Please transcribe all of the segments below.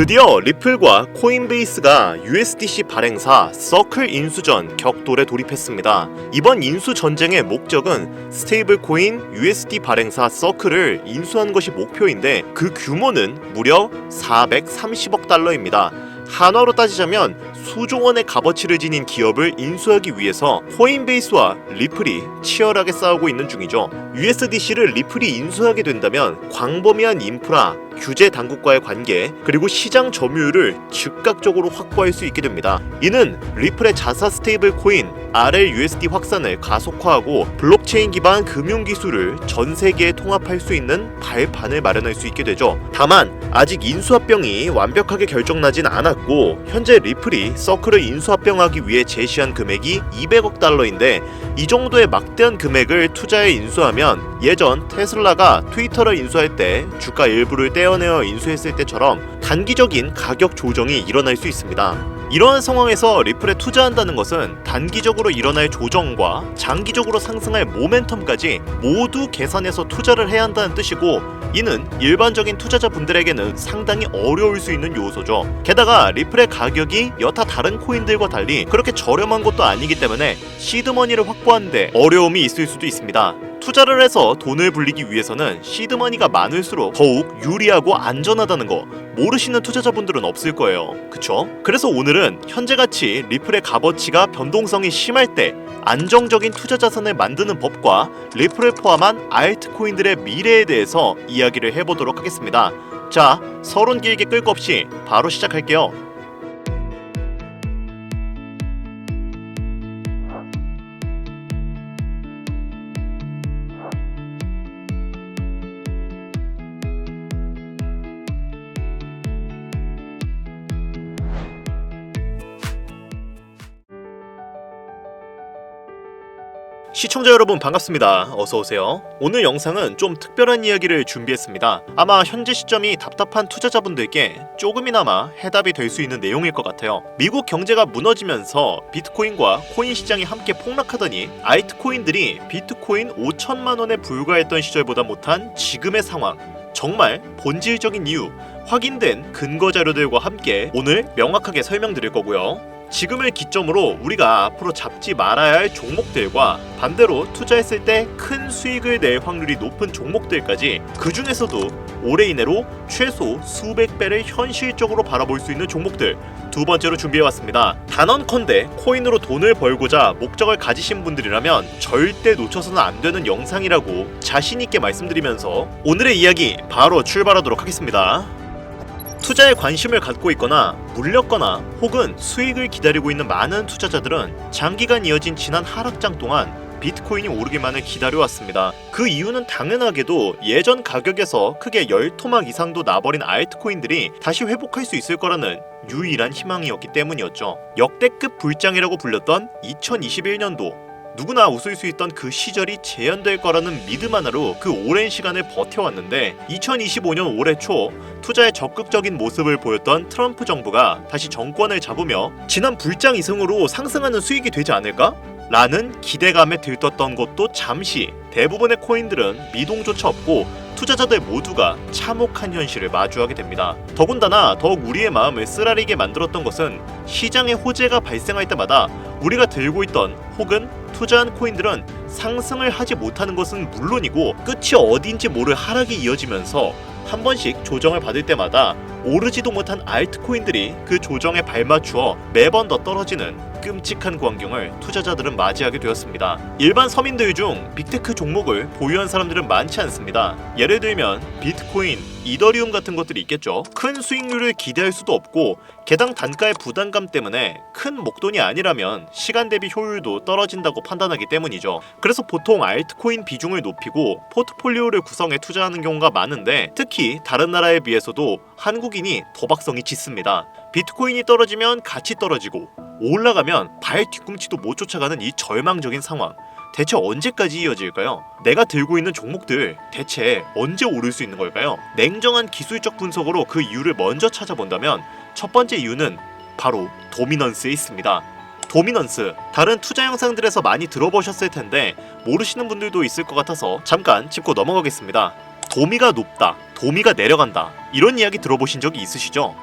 드디어 리플과 코인베이스가 USDC 발행사 서클 인수전 격돌에 돌입했습니다. 이번 인수 전쟁의 목적은 스테이블 코인 USD 발행사 서클을 인수한 것이 목표인데 그 규모는 무려 430억 달러입니다. 한화로 따지자면 수조 원의 값어치를 지닌 기업을 인수하기 위해서 코인베이스와 리플이 치열하게 싸우고 있는 중이죠. USDC를 리플이 인수하게 된다면 광범위한 인프라, 규제 당국과의 관계, 그리고 시장 점유율을 즉각적으로 확보할 수 있게 됩니다. 이는 리플의 자사 스테이블 코인 RLUSD 확산을 가속화하고 블록체인 기반 금융 기술을 전 세계에 통합할 수 있는 발판을 마련할 수 있게 되죠. 다만 아직 인수합병이 완벽하게 결정나진 않았고 현재 리플이 서클을 인수합병하기 위해 제시한 금액이 200억 달러인데 이 정도의 막대한 금액을 투자에 인수하면 예전 테슬라가 트위터를 인수할 때 주가 일부를 떼어내어 인수했을 때처럼 단기적인 가격 조정이 일어날 수 있습니다. 이러한 상황에서 리플에 투자한다는 것은 단기적으로 일어날 조정과 장기적으로 상승할 모멘텀까지 모두 계산해서 투자를 해야 한다는 뜻이고, 이는 일반적인 투자자분들에게는 상당히 어려울 수 있는 요소죠. 게다가 리플의 가격이 여타 다른 코인들과 달리 그렇게 저렴한 것도 아니기 때문에 시드머니를 확보하는데 어려움이 있을 수도 있습니다. 투자를 해서 돈을 불리기 위해서는 시드머니가 많을수록 더욱 유리하고 안전하다는 거 모르시는 투자자분들은 없을 거예요. 그쵸? 그래서 오늘은 현재같이 리플의 값어치가 변동성이 심할 때 안정적인 투자 자산을 만드는 법과 리플을 포함한 알트코인들의 미래에 대해서 이야기를 해보도록 하겠습니다. 자, 서론 길게 끌 거 없이 바로 시작할게요. 시청자 여러분 반갑습니다. 어서오세요. 오늘 영상은 좀 특별한 이야기를 준비했습니다. 아마 현재 시점이 답답한 투자자분들께 조금이나마 해답이 될 수 있는 내용일 것 같아요. 미국 경제가 무너지면서 비트코인과 코인 시장이 함께 폭락하더니 알트코인들이 비트코인 5천만 원에 불과했던 시절보다 못한 지금의 상황, 정말 본질적인 이유, 확인된 근거 자료들과 함께 오늘 명확하게 설명드릴 거고요. 지금을 기점으로 우리가 앞으로 잡지 말아야 할 종목들과 반대로 투자했을 때 큰 수익을 낼 확률이 높은 종목들까지, 그 중에서도 올해 이내로 최소 수백 배를 현실적으로 바라볼 수 있는 종목들 두 번째로 준비해왔습니다. 단언컨대 코인으로 돈을 벌고자 목적을 가지신 분들이라면 절대 놓쳐서는 안 되는 영상이라고 자신있게 말씀드리면서 오늘의 이야기 바로 출발하도록 하겠습니다. 투자에 관심을 갖고 있거나 물렸거나 혹은 수익을 기다리고 있는 많은 투자자들은 장기간 이어진 지난 하락장 동안 비트코인이 오르기만을 기다려왔습니다. 그 이유는 당연하게도 예전 가격에서 크게 10토막 이상도 나버린 알트코인들이 다시 회복할 수 있을 거라는 유일한 희망이었기 때문이었죠. 역대급 불장이라고 불렸던 2021년도, 누구나 웃을 수 있던 그 시절이 재현될 거라는 믿음 하나로 그 오랜 시간을 버텨왔는데 2025년 올해 초 투자에 적극적인 모습을 보였던 트럼프 정부가 다시 정권을 잡으며 지난 불장 이승으로 상승하는 수익이 되지 않을까? 라는 기대감에 들떴던 것도 잠시 대부분의 코인들은 미동조차 없고 투자자들 모두가 참혹한 현실을 마주하게 됩니다. 더군다나 더욱 우리의 마음을 쓰라리게 만들었던 것은 시장의 호재가 발생할 때마다 우리가 들고 있던 혹은 투자한 코인들은 상승을 하지 못하는 것은 물론이고 끝이 어딘지 모를 하락이 이어지면서 한 번씩 조정을 받을 때마다 오르지도 못한 알트코인들이 그 조정에 발맞추어 매번 더 떨어지는 끔찍한 광경을 투자자들은 맞이하게 되었습니다. 일반 서민들 중 빅테크 종목을 보유한 사람들은 많지 않습니다. 예를 들면 비트코인, 이더리움 같은 것들이 있겠죠. 큰 수익률을 기대할 수도 없고 개당 단가의 부담감 때문에 큰 목돈이 아니라면 시간 대비 효율도 떨어진다고 판단하기 때문이죠. 그래서 보통 알트코인 비중을 높이고 포트폴리오를 구성해 투자하는 경우가 많은데, 특히 다른 나라에 비해서도 한국인이 도박성이 짙습니다. 비트코인이 떨어지면 같이 떨어지고 올라가면 발 뒤꿈치도 못 쫓아가는 이 절망적인 상황, 대체 언제까지 이어질까요? 내가 들고 있는 종목들 대체 언제 오를 수 있는 걸까요? 냉정한 기술적 분석으로 그 이유를 먼저 찾아본다면 첫 번째 이유는 바로 도미넌스에 있습니다. 도미넌스, 다른 투자 영상들에서 많이 들어보셨을 텐데 모르시는 분들도 있을 것 같아서 잠깐 짚고 넘어가겠습니다. 도미가 높다, 도미가 내려간다, 이런 이야기 들어보신 적이 있으시죠?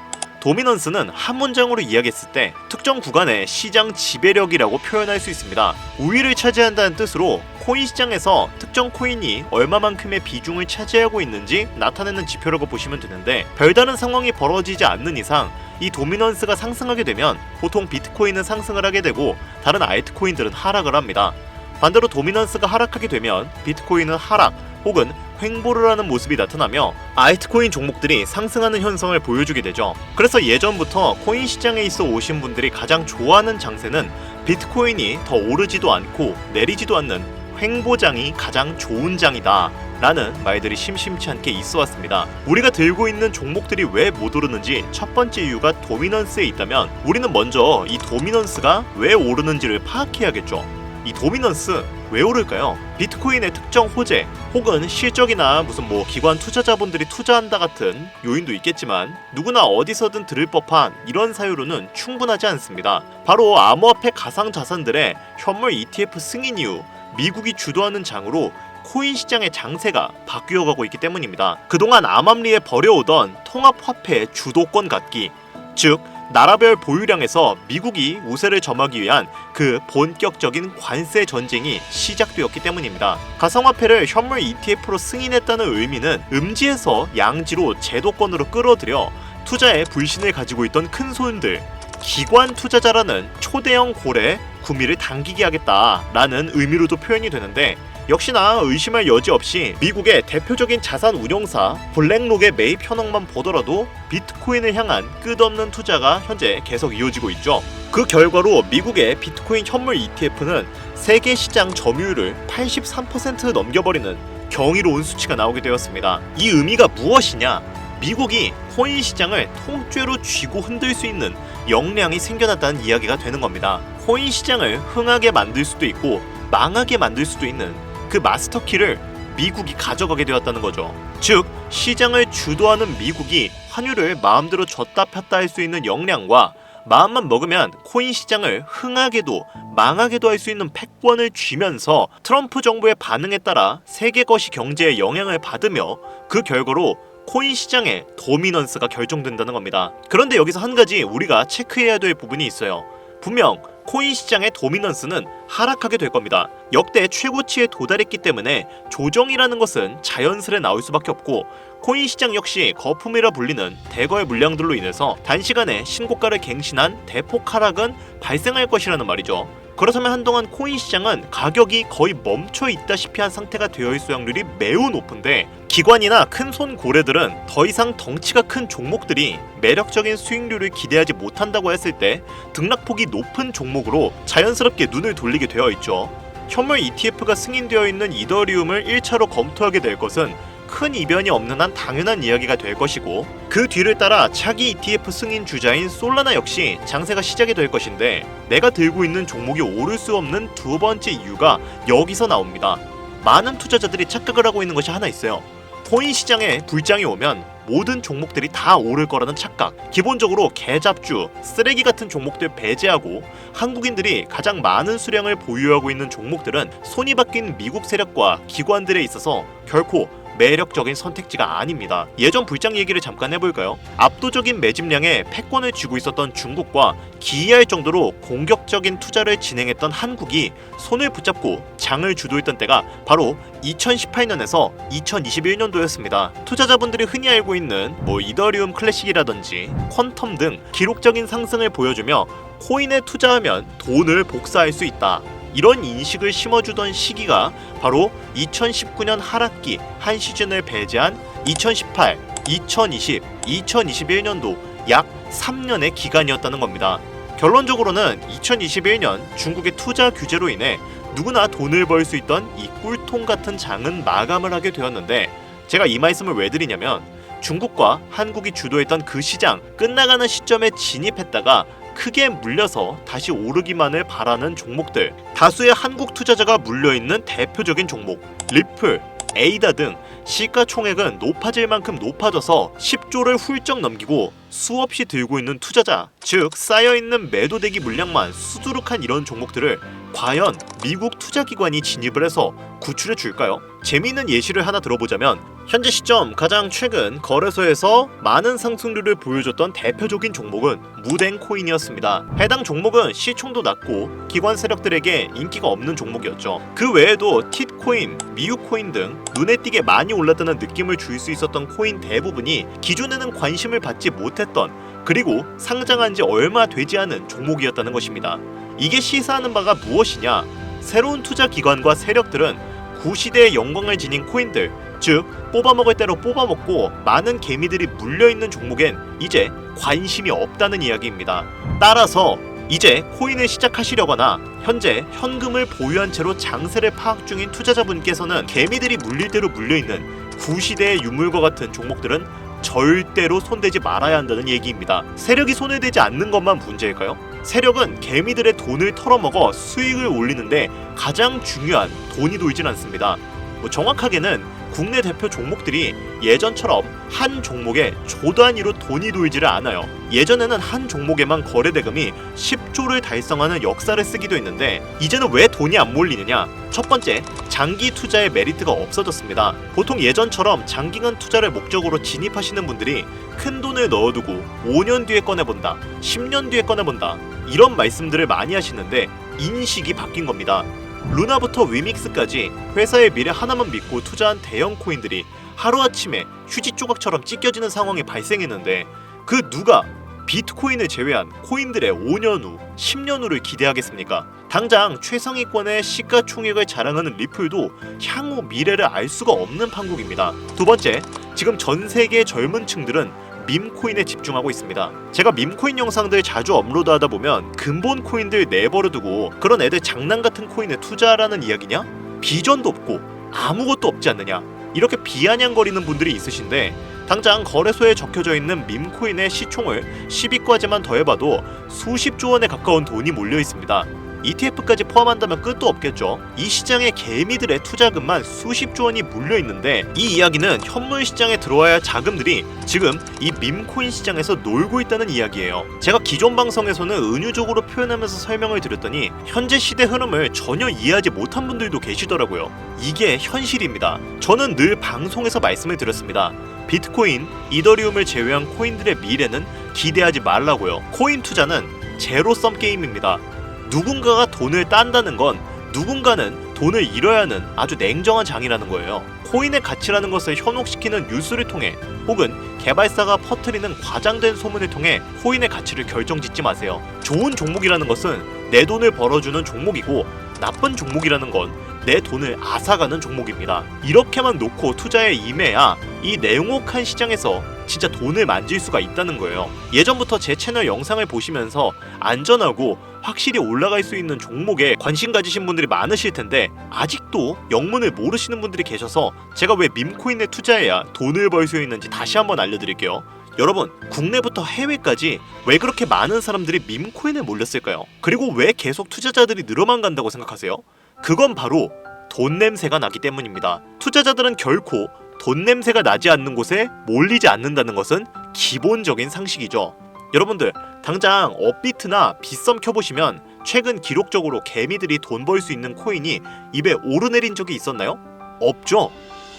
도미넌스는 한 문장으로 이야기했을 때 특정 구간의 시장 지배력이라고 표현할 수 있습니다. 우위를 차지한다는 뜻으로 코인 시장에서 특정 코인이 얼마만큼의 비중을 차지하고 있는지 나타내는 지표라고 보시면 되는데, 별다른 상황이 벌어지지 않는 이상 이 도미넌스가 상승하게 되면 보통 비트코인은 상승을 하게 되고 다른 알트코인들은 하락을 합니다. 반대로 도미넌스가 하락하게 되면 비트코인은 하락 혹은 횡보를 하는 모습이 나타나며 알트코인 종목들이 상승하는 현상을 보여주게 되죠. 그래서 예전부터 코인 시장에 있어 오신 분들이 가장 좋아하는 장세는 비트코인이 더 오르지도 않고 내리지도 않는 횡보장이 가장 좋은 장이다 라는 말들이 심심치 않게 있어 왔습니다. 우리가 들고 있는 종목들이 왜 못 오르는지 첫 번째 이유가 도미넌스에 있다면, 우리는 먼저 이 도미넌스가 왜 오르는지를 파악해야겠죠. 이 도미넌스 왜 오를까요? 비트코인의 특정 호재 혹은 실적이나 무슨 기관 투자자분들이 투자한다 같은 요인도 있겠지만, 누구나 어디서든 들을 법한 이런 사유로는 충분하지 않습니다. 바로 암호화폐 가상자산들의 현물 ETF 승인 이후 미국이 주도하는 장으로 코인 시장의 장세가 바뀌어가고 있기 때문입니다. 그동안 암암리에 벌여오던 통합화폐 주도권 갖기, 즉 나라별 보유량에서 미국이 우세를 점하기 위한 그 본격적인 관세 전쟁이 시작되었기 때문입니다. 가상화폐를 현물 ETF로 승인했다는 의미는 음지에서 양지로 제도권으로 끌어들여 투자에 불신을 가지고 있던 큰 손들, 기관 투자자라는 초대형 고래 구미를 당기게 하겠다라는 의미로도 표현이 되는데, 역시나 의심할 여지 없이 미국의 대표적인 자산 운용사 블랙록의 매입 현황만 보더라도 비트코인을 향한 끝없는 투자가 현재 계속 이어지고 있죠. 그 결과로 미국의 비트코인 현물 ETF는 세계 시장 점유율을 83% 넘겨버리는 경이로운 수치가 나오게 되었습니다. 이 의미가 무엇이냐? 미국이 코인 시장을 통째로 쥐고 흔들 수 있는 역량이 생겨났다는 이야기가 되는 겁니다. 코인 시장을 흥하게 만들 수도 있고 망하게 만들 수도 있는 그 마스터키를 미국이 가져가게 되었다는 거죠. 즉 시장을 주도하는 미국이 환율을 마음대로 줬다 폈다 할 수 있는 역량과 마음만 먹으면 코인 시장을 흥하게도 망하게도 할 수 있는 패권을 쥐면서 트럼프 정부의 반응에 따라 세계 거시 경제에 영향을 받으며 그 결과로 코인 시장의 도미넌스가 결정된다는 겁니다. 그런데 여기서 한 가지 우리가 체크해야 될 부분이 있어요. 분명 코인 시장의 도미넌스는 하락하게 될 겁니다. 역대 최고치에 도달했기 때문에 조정이라는 것은 자연스레 나올 수밖에 없고, 코인 시장 역시 거품이라 불리는 대거의 물량들로 인해서 단시간에 신고가를 갱신한 대폭 하락은 발생할 것이라는 말이죠. 그렇다면 한동안 코인 시장은 가격이 거의 멈춰 있다시피 한 상태가 되어 있을 확률이 매우 높은데, 기관이나 큰손 고래들은 더 이상 덩치가 큰 종목들이 매력적인 수익률을 기대하지 못한다고 했을 때 등락폭이 높은 종목으로 자연스럽게 눈을 돌리게 되어 있죠. 현물 ETF가 승인되어 있는 이더리움을 1차로 검토하게 될 것은 큰 이변이 없는 한 당연한 이야기가 될 것이고, 그 뒤를 따라 차기 ETF 승인 주자인 솔라나 역시 장세가 시작이 될 것인데, 내가 들고 있는 종목이 오를 수 없는 두 번째 이유가 여기서 나옵니다. 많은 투자자들이 착각을 하고 있는 것이 하나 있어요. 코인 시장에 불장이 오면 모든 종목들이 다 오를 거라는 착각. 기본적으로 개잡주, 쓰레기 같은 종목들 배제하고 한국인들이 가장 많은 수량을 보유하고 있는 종목들은 손이 바뀐 미국 세력과 기관들에 있어서 결코 매력적인 선택지가 아닙니다. 예전 불장 얘기를 잠깐 해볼까요? 압도적인 매집량에 패권을 쥐고 있었던 중국과 기이할 정도로 공격적인 투자를 진행했던 한국이 손을 붙잡고 장을 주도했던 때가 바로 2018년에서 2021년도였습니다. 투자자분들이 흔히 알고 있는 이더리움 클래식이라든지 퀀텀 등 기록적인 상승을 보여주며 코인에 투자하면 돈을 복사할 수 있다, 이런 인식을 심어주던 시기가 바로 2019년 하락기 한 시즌을 배제한 2018, 2020, 2021년도 약 3년의 기간이었다는 겁니다. 결론적으로는 2021년 중국의 투자 규제로 인해 누구나 돈을 벌 수 있던 이 꿀통 같은 장은 마감을 하게 되었는데, 제가 이 말씀을 왜 드리냐면, 중국과 한국이 주도했던 그 시장 끝나가는 시점에 진입했다가 크게 물려서 다시 오르기만을 바라는 종목들, 다수의 한국 투자자가 물려있는 대표적인 종목 리플, 에이다 등 시가총액은 높아질 만큼 높아져서 10조를 훌쩍 넘기고 수없이 들고 있는 투자자, 즉 쌓여있는 매도대기 물량만 수두룩한 이런 종목들을 과연 미국 투자기관이 진입을 해서 구출해 줄까요? 재미있는 예시를 하나 들어보자면 현재 시점 가장 최근 거래소에서 많은 상승률을 보여줬던 대표적인 종목은 무댕 코인이었습니다. 해당 종목은 시총도 낮고 기관 세력들에게 인기가 없는 종목이었죠. 그 외에도 팁코인, 미유코인 등 눈에 띄게 많이 올랐다는 느낌을 줄 수 있었던 코인 대부분이 기존에는 관심을 받지 못했던, 그리고 상장한 지 얼마 되지 않은 종목이었다는 것입니다. 이게 시사하는 바가 무엇이냐? 새로운 투자 기관과 세력들은 구시대의 영광을 지닌 코인들, 즉 뽑아먹을 대로 뽑아먹고 많은 개미들이 물려있는 종목엔 이제 관심이 없다는 이야기입니다. 따라서 이제 코인을 시작하시려거나 현재 현금을 보유한 채로 장세를 파악 중인 투자자분께서는 개미들이 물릴 대로 물려있는 구시대의 유물과 같은 종목들은 절대로 손대지 말아야 한다는 얘기입니다. 세력이 손을 대지 않는 것만 문제일까요? 세력은 개미들의 돈을 털어먹어 수익을 올리는데 가장 중요한 돈이 돌진 않습니다. 정확하게는 국내 대표 종목들이 예전처럼 한 종목에 조 단위로 돈이 돌지를 않아요. 예전에는 한 종목에만 거래 대금이 10조를 달성하는 역사를 쓰기도 했는데 이제는 왜 돈이 안 몰리느냐? 첫 번째, 장기 투자의 메리트가 없어졌습니다. 보통 예전처럼 장기간 투자를 목적으로 진입하시는 분들이 큰 돈을 넣어두고 5년 뒤에 꺼내본다, 10년 뒤에 꺼내본다, 이런 말씀들을 많이 하시는데 인식이 바뀐 겁니다. 루나부터 위믹스까지 회사의 미래 하나만 믿고 투자한 대형 코인들이 하루아침에 휴지 조각처럼 찢겨지는 상황이 발생했는데 그 누가 비트코인을 제외한 코인들의 5년 후, 10년 후를 기대하겠습니까? 당장 최상위권의 시가총액을 자랑하는 리플도 향후 미래를 알 수가 없는 판국입니다. 두 번째, 지금 전 세계의 젊은 층들은 밈코인에 집중하고 있습니다. 제가 밈코인 영상들 자주 업로드하다 보면 근본 코인들 내버려두고 그런 애들 장난 같은 코인에 투자하라는 이야기냐? 비전도 없고 아무것도 없지 않느냐? 이렇게 비아냥거리는 분들이 있으신데 당장 거래소에 적혀져 있는 밈코인의 시총을 10위까지만 더해봐도 수십조 원에 가까운 돈이 몰려 있습니다. ETF까지 포함한다면 끝도 없겠죠. 이 시장에 개미들의 투자금만 수십조 원이 물려있는데 이 이야기는 현물 시장에 들어와야 할 자금들이 지금 이 밈코인 시장에서 놀고 있다는 이야기예요. 제가 기존 방송에서는 은유적으로 표현하면서 설명을 드렸더니 현재 시대 흐름을 전혀 이해하지 못한 분들도 계시더라고요. 이게 현실입니다. 저는 늘 방송에서 말씀을 드렸습니다. 비트코인, 이더리움을 제외한 코인들의 미래는 기대하지 말라고요. 코인 투자는 제로섬 게임입니다. 누군가가 돈을 딴다는 건 누군가는 돈을 잃어야 하는 아주 냉정한 장이라는 거예요. 코인의 가치라는 것을 현혹시키는 뉴스를 통해 혹은 개발사가 퍼뜨리는 과장된 소문을 통해 코인의 가치를 결정짓지 마세요. 좋은 종목이라는 것은 내 돈을 벌어주는 종목이고 나쁜 종목이라는 건 내 돈을 앗아가는 종목입니다. 이렇게만 놓고 투자에 임해야 이 냉혹한 시장에서 진짜 돈을 만질 수가 있다는 거예요. 예전부터 제 채널 영상을 보시면서 안전하고 확실히 올라갈 수 있는 종목에 관심 가지신 분들이 많으실 텐데 아직도 영문을 모르시는 분들이 계셔서 제가 왜 밈코인에 투자해야 돈을 벌 수 있는지 다시 한번 알려드릴게요. 여러분, 국내부터 해외까지 왜 그렇게 많은 사람들이 밈코인에 몰렸을까요? 그리고 왜 계속 투자자들이 늘어만 간다고 생각하세요? 그건 바로 돈 냄새가 나기 때문입니다. 투자자들은 결코 돈 냄새가 나지 않는 곳에 몰리지 않는다는 것은 기본적인 상식이죠. 여러분들, 당장 업비트나 빗썸 켜보시면 최근 기록적으로 개미들이 돈 벌 수 있는 코인이 입에 오르내린 적이 있었나요? 없죠.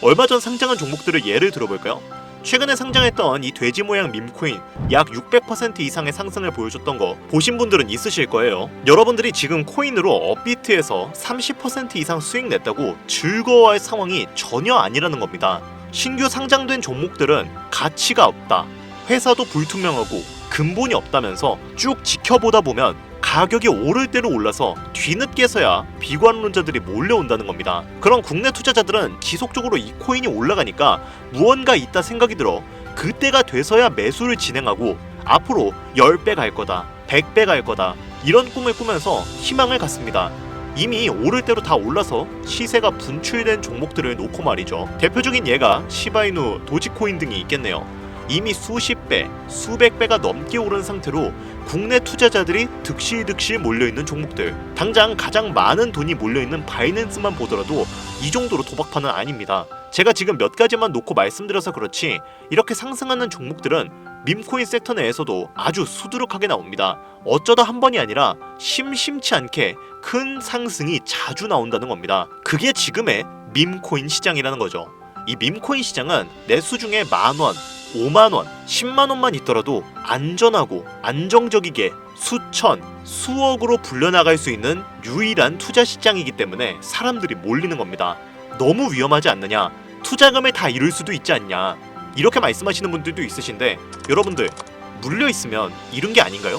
얼마 전 상장한 종목들을 예를 들어볼까요? 최근에 상장했던 이 돼지 모양 밈코인 약 600% 이상의 상승을 보여줬던 거 보신 분들은 있으실 거예요. 여러분들이 지금 코인으로 업비트에서 30% 이상 수익 냈다고 즐거워할 상황이 전혀 아니라는 겁니다. 신규 상장된 종목들은 가치가 없다, 회사도 불투명하고 근본이 없다면서 쭉 지켜보다 보면 가격이 오를 대로 올라서 뒤늦게서야 비관론자들이 몰려온다는 겁니다. 그럼 국내 투자자들은 지속적으로 이 코인이 올라가니까 무언가 있다 생각이 들어 그때가 돼서야 매수를 진행하고 앞으로 10배 갈 거다, 100배 갈 거다, 이런 꿈을 꾸면서 희망을 갖습니다. 이미 오를 대로 다 올라서 시세가 분출된 종목들을 놓고 말이죠. 대표적인 예가 시바이누, 도지코인 등이 있겠네요. 이미 수십 배, 수백 배가 넘게 오른 상태로 국내 투자자들이 득실득실 몰려있는 종목들, 당장 가장 많은 돈이 몰려있는 바이낸스만 보더라도 이 정도로 도박판은 아닙니다. 제가 지금 몇 가지만 놓고 말씀드려서 그렇지 이렇게 상승하는 종목들은 밈코인 섹터 내에서도 아주 수두룩하게 나옵니다. 어쩌다 한 번이 아니라 심심치 않게 큰 상승이 자주 나온다는 겁니다. 그게 지금의 밈코인 시장이라는 거죠. 이 밈코인 시장은 내수 중에 10,000원, 50,000원, 100,000원만 있더라도 안전하고 안정적이게 수천, 수억으로 불려나갈 수 있는 유일한 투자 시장이기 때문에 사람들이 몰리는 겁니다. 너무 위험하지 않느냐? 투자금을 다 잃을 수도 있지 않냐? 이렇게 말씀하시는 분들도 있으신데 여러분들 물려있으면 잃은 게 아닌가요?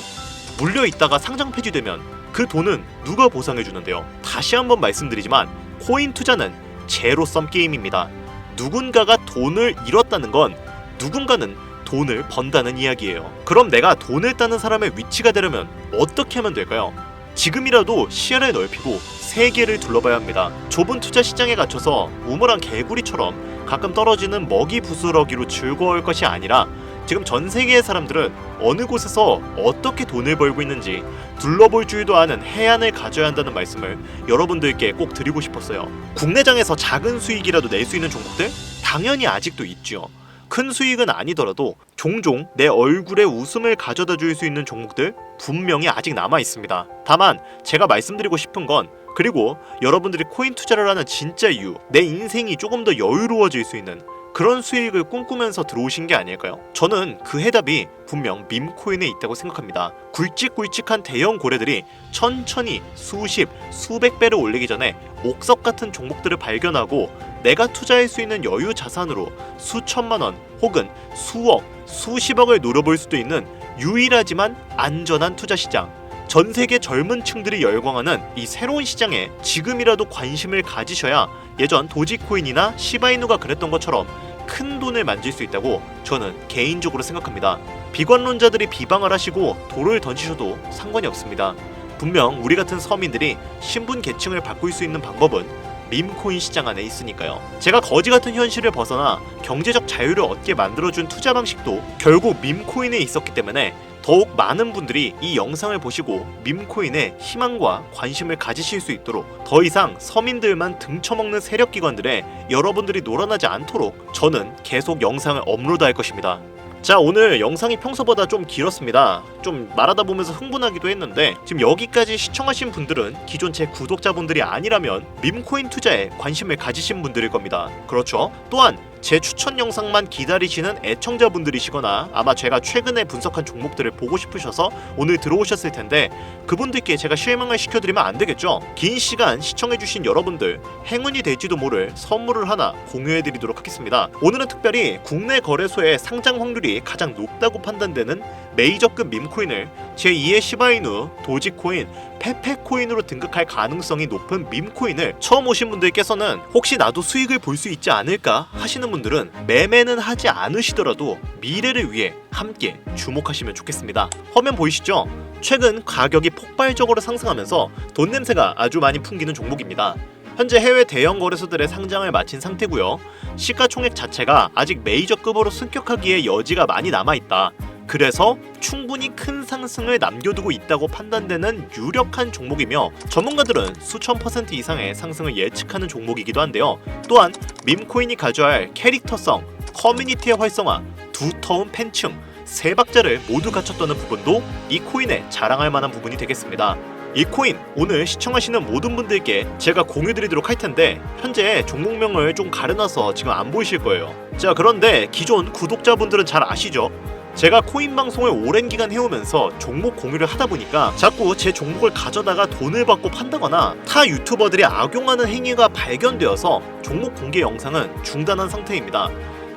물려있다가 상장 폐지되면 그 돈은 누가 보상해 주는데요? 다시 한번 말씀드리지만 코인 투자는 제로섬 게임입니다. 누군가가 돈을 잃었다는 건 누군가는 돈을 번다는 이야기예요. 그럼 내가 돈을 따는 사람의 위치가 되려면 어떻게 하면 될까요? 지금이라도 시야를 넓히고 세계를 둘러봐야 합니다. 좁은 투자 시장에 갇혀서 우물안 개구리처럼 가끔 떨어지는 먹이 부스러기로 즐거울 것이 아니라 지금 전 세계의 사람들은 어느 곳에서 어떻게 돈을 벌고 있는지 둘러볼 줄도 아는 해안을 가져야 한다는 말씀을 여러분들께 꼭 드리고 싶었어요. 국내장에서 작은 수익이라도 낼 수 있는 종목들? 당연히 아직도 있죠. 큰 수익은 아니더라도 종종 내 얼굴에 웃음을 가져다 줄 수 있는 종목들 분명히 아직 남아 있습니다. 다만 제가 말씀드리고 싶은 건 그리고 여러분들이 코인 투자를 하는 진짜 이유, 내 인생이 조금 더 여유로워질 수 있는 그런 수익을 꿈꾸면서 들어오신 게 아닐까요? 저는 그 해답이 분명 밈코인에 있다고 생각합니다. 굵직굵직한 대형 고래들이 천천히 수십, 수백 배를 올리기 전에 옥석 같은 종목들을 발견하고 내가 투자할 수 있는 여유 자산으로 수천만 원 혹은 수억, 수십억을 노려볼 수도 있는 유일하지만 안전한 투자 시장. 전 세계 젊은 층들이 열광하는 이 새로운 시장에 지금이라도 관심을 가지셔야 예전 도지코인이나 시바이누가 그랬던 것처럼 큰 돈을 만질 수 있다고 저는 개인적으로 생각합니다. 비관론자들이 비방을 하시고 돌을 던지셔도 상관이 없습니다. 분명 우리 같은 서민들이 신분 계층을 바꿀 수 있는 방법은 밈코인 시장 안에 있으니까요. 제가 거지 같은 현실을 벗어나 경제적 자유를 얻게 만들어준 투자 방식도 결국 밈코인에 있었기 때문에 더욱 많은 분들이 이 영상을 보시고 밈코인에 희망과 관심을 가지실 수 있도록 더 이상 서민들만 등쳐먹는 세력기관들에 여러분들이 놀아나지 않도록 저는 계속 영상을 업로드할 것입니다. 자, 오늘 영상이 평소보다 좀 길었습니다. 좀 말하다 보면서 흥분하기도 했는데 지금 여기까지 시청하신 분들은 기존 제 구독자분들이 아니라면 밈코인 투자에 관심을 가지신 분들일 겁니다. 그렇죠? 또한 제 추천 영상만 기다리시는 애청자분들이시거나 아마 제가 최근에 분석한 종목들을 보고 싶으셔서 오늘 들어오셨을 텐데 그분들께 제가 실망을 시켜드리면 안 되겠죠? 긴 시간 시청해주신 여러분들 행운이 될지도 모를 선물을 하나 공유해드리도록 하겠습니다. 오늘은 특별히 국내 거래소의 상장 확률이 가장 높다고 판단되는 메이저급 밈코인을 제2의 시바이누, 도지코인, 페페코인으로 등극할 가능성이 높은 밈코인을 처음 오신 분들께서는 혹시 나도 수익을 볼 수 있지 않을까 하시는 분들은 매매는 하지 않으시더라도 미래를 위해 함께 주목하시면 좋겠습니다. 화면 보이시죠? 최근 가격이 폭발적으로 상승하면서 돈 냄새가 아주 많이 풍기는 종목입니다. 현재 해외 대형 거래소들의 상장을 마친 상태고요. 시가총액 자체가 아직 메이저급으로 승격하기에 여지가 많이 남아있다. 그래서 충분히 큰 상승을 남겨두고 있다고 판단되는 유력한 종목이며 전문가들은 수천 % 이상의 상승을 예측하는 종목이기도 한데요. 또한 밈코인이 가져야 캐릭터성, 커뮤니티의 활성화, 두터운 팬층, 세 박자를 모두 갖췄다는 부분도 이 코인에 자랑할 만한 부분이 되겠습니다. 이 코인 오늘 시청하시는 모든 분들께 제가 공유드리도록 할 텐데 현재 종목명을 좀 가려놔서 지금 안 보이실 거예요. 자, 그런데 기존 구독자분들은 잘 아시죠? 제가 코인 방송을 오랜 기간 해오면서 종목 공유를 하다 보니까 자꾸 제 종목을 가져다가 돈을 받고 판다거나 타 유튜버들이 악용하는 행위가 발견되어서 종목 공개 영상은 중단한 상태입니다.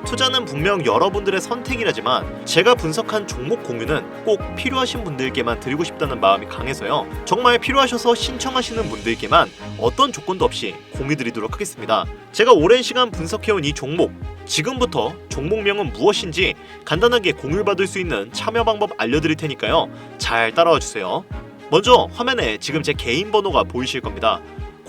투자는 분명 여러분들의 선택이라지만 제가 분석한 종목 공유는 꼭 필요하신 분들께만 드리고 싶다는 마음이 강해서요. 정말 필요하셔서 신청하시는 분들께만 어떤 조건도 없이 공유드리도록 하겠습니다. 제가 오랜 시간 분석해온 이 종목, 지금부터 종목명은 무엇인지 간단하게 공유받을 수 있는 참여 방법 알려드릴 테니까요. 잘 따라와 주세요. 먼저 화면에 지금 제 개인 번호가 보이실 겁니다.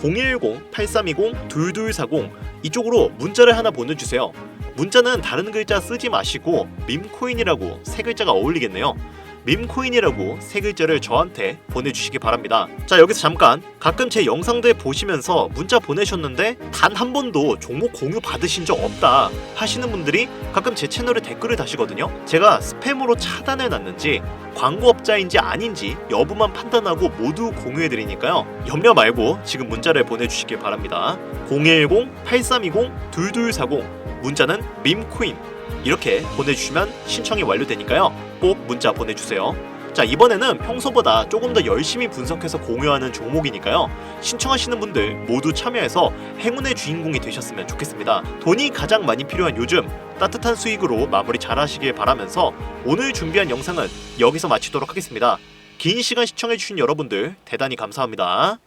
010-8320-2240 이쪽으로 문자를 하나 보내주세요. 문자는 다른 글자 쓰지 마시고 밈코인이라고 세 글자가 어울리겠네요. 밈코인이라고 세 글자를 저한테 보내주시기 바랍니다. 자, 여기서 잠깐, 가끔 제 영상들 보시면서 문자 보내셨는데 단 한 번도 종목 공유 받으신 적 없다 하시는 분들이 가끔 제 채널에 댓글을 다시거든요. 제가 스팸으로 차단해 놨는지 광고업자인지 아닌지 여부만 판단하고 모두 공유해드리니까요. 염려 말고 지금 문자를 보내주시기 바랍니다. 010-8320-2240 문자는 밈코인 이렇게 보내주시면 신청이 완료되니까요. 꼭 문자 보내주세요. 자, 이번에는 평소보다 조금 더 열심히 분석해서 공유하는 종목이니까요. 신청하시는 분들 모두 참여해서 행운의 주인공이 되셨으면 좋겠습니다. 돈이 가장 많이 필요한 요즘 따뜻한 수익으로 마무리 잘 하시길 바라면서 오늘 준비한 영상은 여기서 마치도록 하겠습니다. 긴 시간 시청해주신 여러분들 대단히 감사합니다.